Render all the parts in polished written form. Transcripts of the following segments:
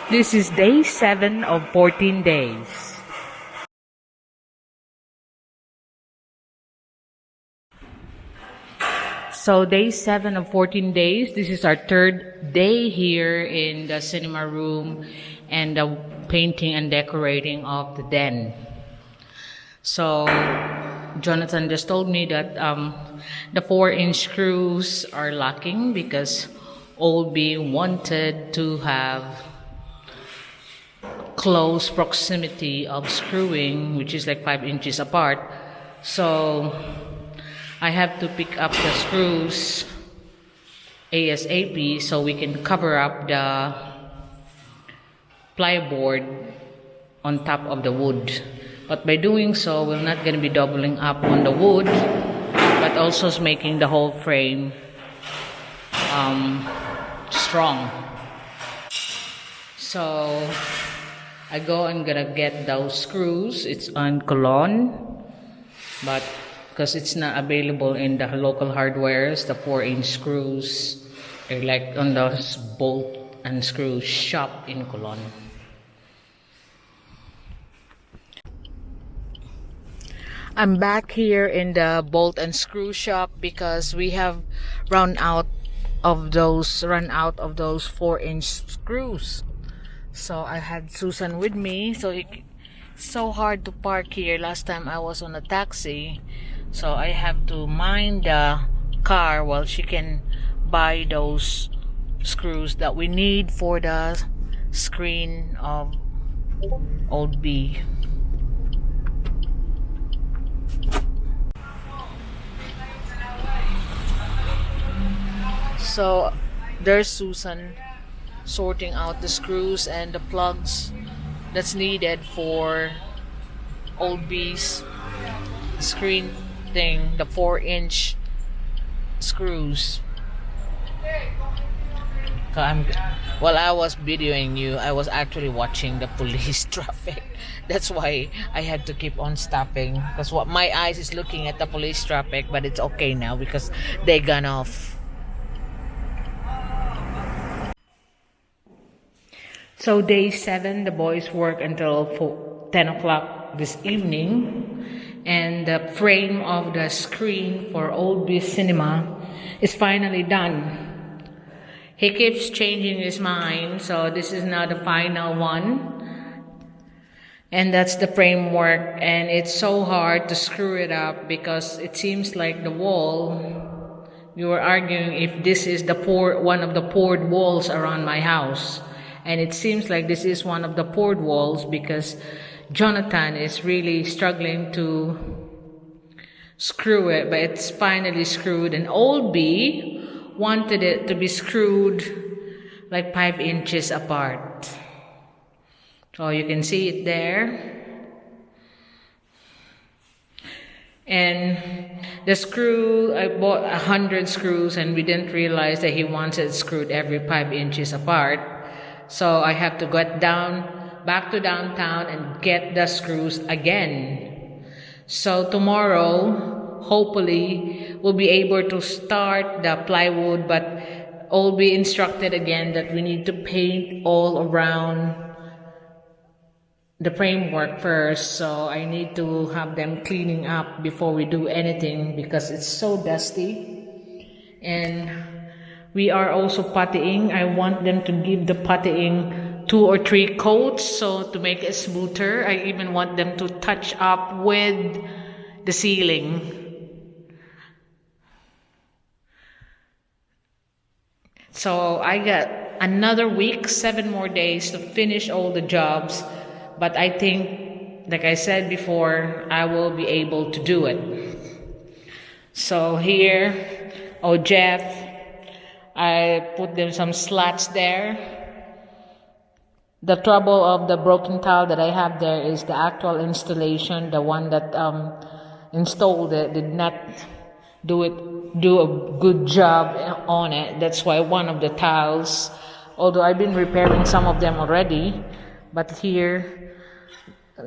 This is day 7 of 14 days. So day 7 of 14 days, this is our third day here in the cinema room and the painting and decorating of the den. So Jonathan just told me that the 4-inch screws are lacking because Old B wanted to have close proximity of screwing, which is like 5 inches apart. So I have to pick up the screws ASAP so we can cover up the plyboard on top of the wood. But by doing so, we're not going to be doubling up on the wood, but also making the whole frame strong. So I'm gonna get those screws. It's on Colon, but because it's not available in the local hardwares, the 4-inch screws are like on those bolt and screw shop in Colon. I'm back here in the bolt and screw shop because we have run out of those 4-inch screws. So I had Susan with me, so it's so hard to park here. Last time I was on a taxi, so I have to mind the car while she can buy those screws that we need for the screen of Old B. So there's Susan sorting out the screws and the plugs that's needed for Old B's screen thing, the 4-inch screws. While I was videoing you, I was actually watching the police traffic. That's why I had to keep on stopping, because what my eyes is looking at the police traffic, but it's okay now because they gone off. So day 7, the boys work until 10 o'clock this evening, and the frame of the screen for Old B Cinema is finally done. He keeps changing his mind, so this is now the final one. And that's the framework, and it's so hard to screw it up because it seems like the wall, we were arguing if this is one of the poured walls around my house. And it seems like this is one of the poured walls because Jonathan is really struggling to screw it, but it's finally screwed. And Old B wanted it to be screwed like 5 inches apart. So you can see it there. And the screw, I bought 100 screws and we didn't realize that he wants it screwed every 5 inches apart. So I have to get back to downtown and get the screws again. So tomorrow, hopefully, we'll be able to start the plywood, but I'll be instructed again that we need to paint all around the framework first. So I need to have them cleaning up before we do anything because it's so dusty. And we are also puttying. I want them to give the puttying 2 or 3 coats so to make it smoother. I even want them to touch up with the ceiling. So I got another week, 7 more days to finish all the jobs. But I think, like I said before, I will be able to do it. So here, Jeff, I put them some slats there. The trouble of the broken tile that I have there is the actual installation. The one that installed it did not do a good job on it. That's why one of the tiles, although I've been repairing some of them already, but here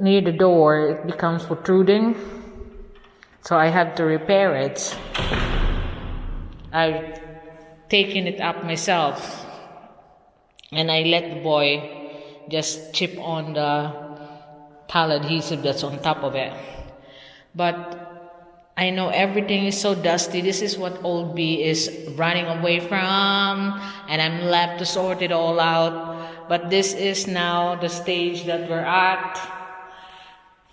near the door it becomes protruding, so I have to repair it. I've taken it up myself and I let the boy just chip on the tile adhesive that's on top of it. But I know everything is so dusty. This is what Old B is running away from, and I'm left to sort it all out. But this is now the stage that we're at.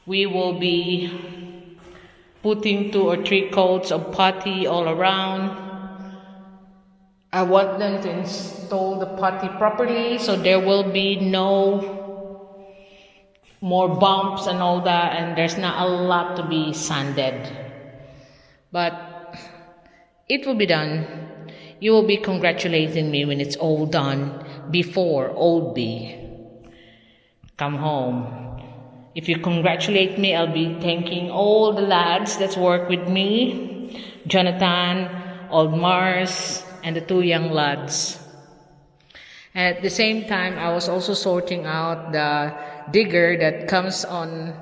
We will be putting 2 or 3 coats of putty all around. I want them to install the putty properly so there will be no more bumps and all that, and there's not a lot to be sanded. But it will be done. You will be congratulating me when it's all done before Old B come home. If you congratulate me, I'll be thanking all the lads that work with me, Jonathan, Old Mars, and the 2 young lads. And at the same time, I was also sorting out the digger that comes on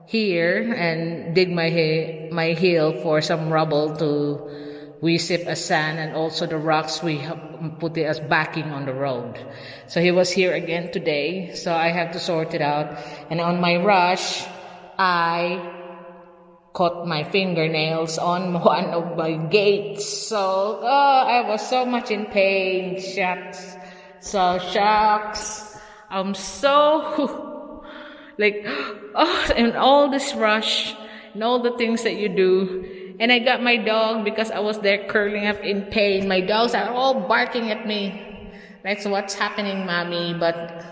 here and dig my hill for some rubble to we sip as sand, and also the rocks we put it as backing on the road. So he was here again today, so I have to sort it out. And on my rush, I caught my fingernails on one of my gates. So, I was so much in pain. Shucks. I'm so, and all this rush, and all the things that you do. And I got my dog because I was there curling up in pain. My dogs are all barking at me. Like, what's happening, mommy? But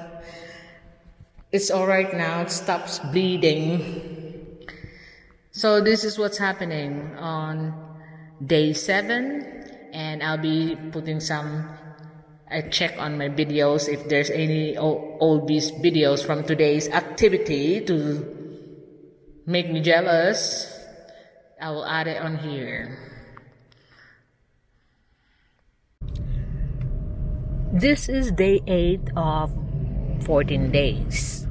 it's alright now. It stops bleeding. So this is what's happening on day 7, and I'll be putting I check on my videos if there's any Old B's videos from today's activity to make me jealous. I will add it on here. This is day 8 of 14 days.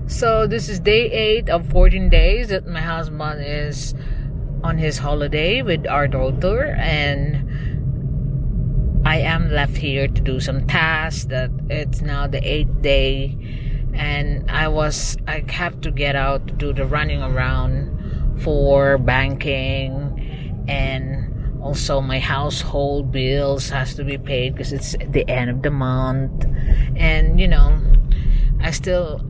So this is day 8 of 14 days that my husband is on his holiday with our daughter, and I am left here to do some tasks. That it's now the 8th day, and I have to get out to do the running around for banking, and also my household bills has to be paid because it's the end of the month. And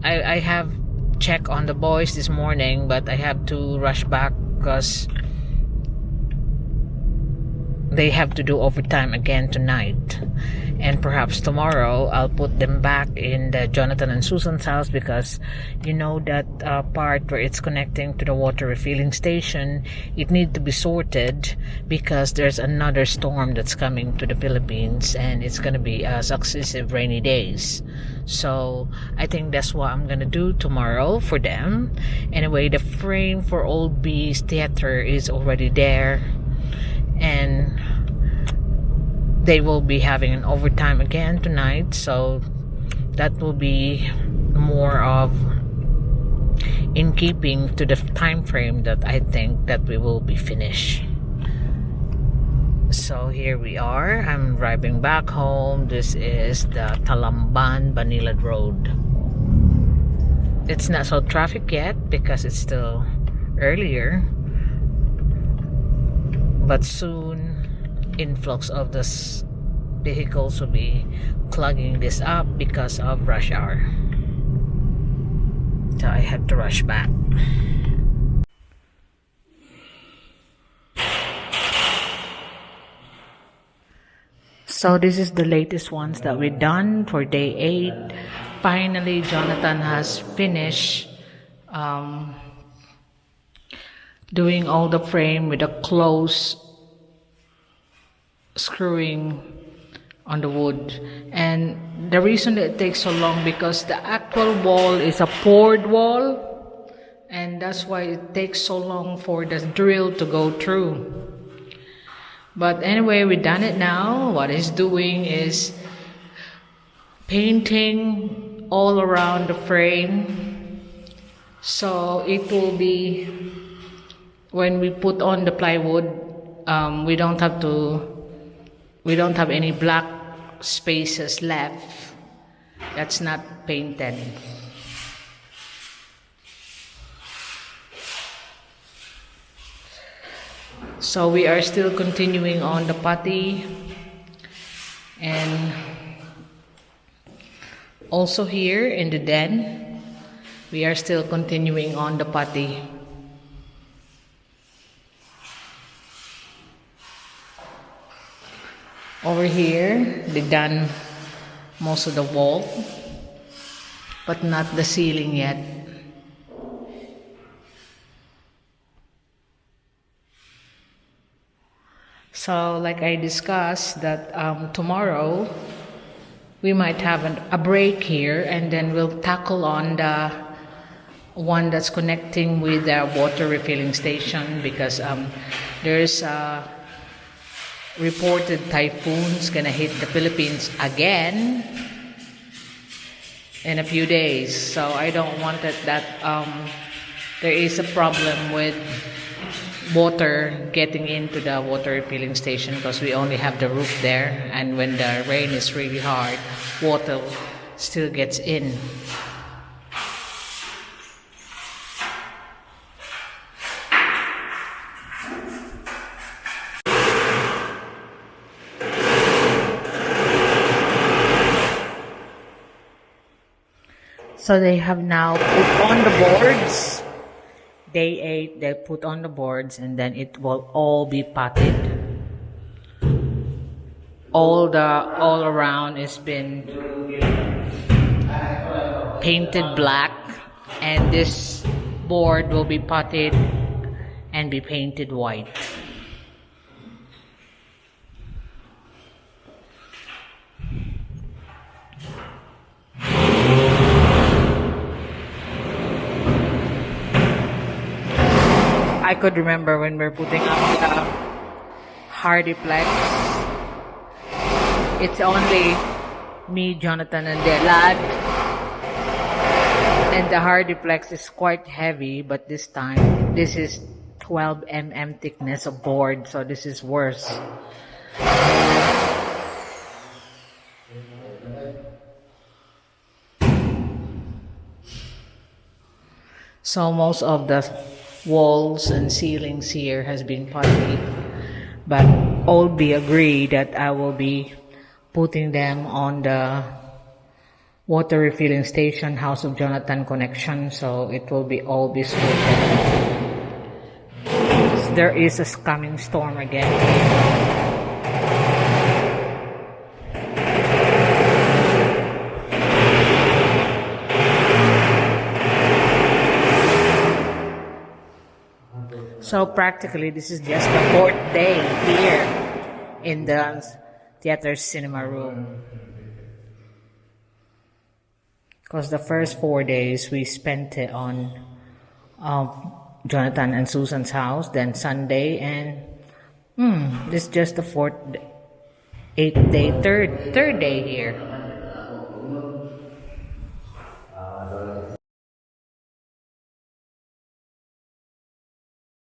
I have check on the boys this morning, but I have to rush back because they have to do overtime again tonight, and perhaps tomorrow I'll put them back in the Jonathan and Susan's house, because that part where it's connecting to the water refilling station, it needs to be sorted because there's another storm that's coming to the Philippines, and it's going to be successive rainy days. So I think that's what I'm gonna do tomorrow for them. Anyway, the frame for Old B's theater is already there, and they will be having an overtime again tonight, so that will be more of in keeping to the time frame that I think that we will be finished. So here we are. I'm driving back home. This is the Talamban Banilad Road. It's not so traffic yet because it's still earlier, but soon influx of the vehicles will be clogging this up because of rush hour. So I have to rush back. So this is the latest ones that we've done for day 8. Finally, Jonathan has finished doing all the frame with a close screwing on the wood. And the reason that it takes so long because the actual wall is a poured wall, and that's why it takes so long for the drill to go through. But anyway, we've done it now. What he's doing is painting all around the frame. So it will be, when we put on the plywood, we don't have any black spaces left. that's not painted. So we are still continuing on the putty, and also here in the den we are still continuing on the putty. Over here they done most of the wall but not the ceiling yet. So like I discussed that tomorrow we might have a break here, and then we'll tackle on the one that's connecting with the water refilling station, because there's reported typhoons gonna hit the Philippines again in a few days. So I don't want it that there is a problem with water getting into the water refilling station, because we only have the roof there, and when the rain is really hard, water still gets in. So they have now put on the boards. Day 8, they put on the boards, and then it will all be potted. All around has been painted black, and this board will be potted and be painted white. I could remember when we're putting up the Hardiplex. It's only me, Jonathan, and Delad. And the Hardiplex is quite heavy, but this time, this is 12 mm thickness of board, so this is worse. So most of the walls and ceilings here has been putty, but all be agreed that I will be putting them on the water refilling station, House of Jonathan connection, so it will be all be sorted. There is a coming storm again. So practically, this is just the 4th day here in the theater cinema room. Because the first 4 days we spent it on Jonathan and Susan's house, then Sunday, and this is just the 8th day, third day here.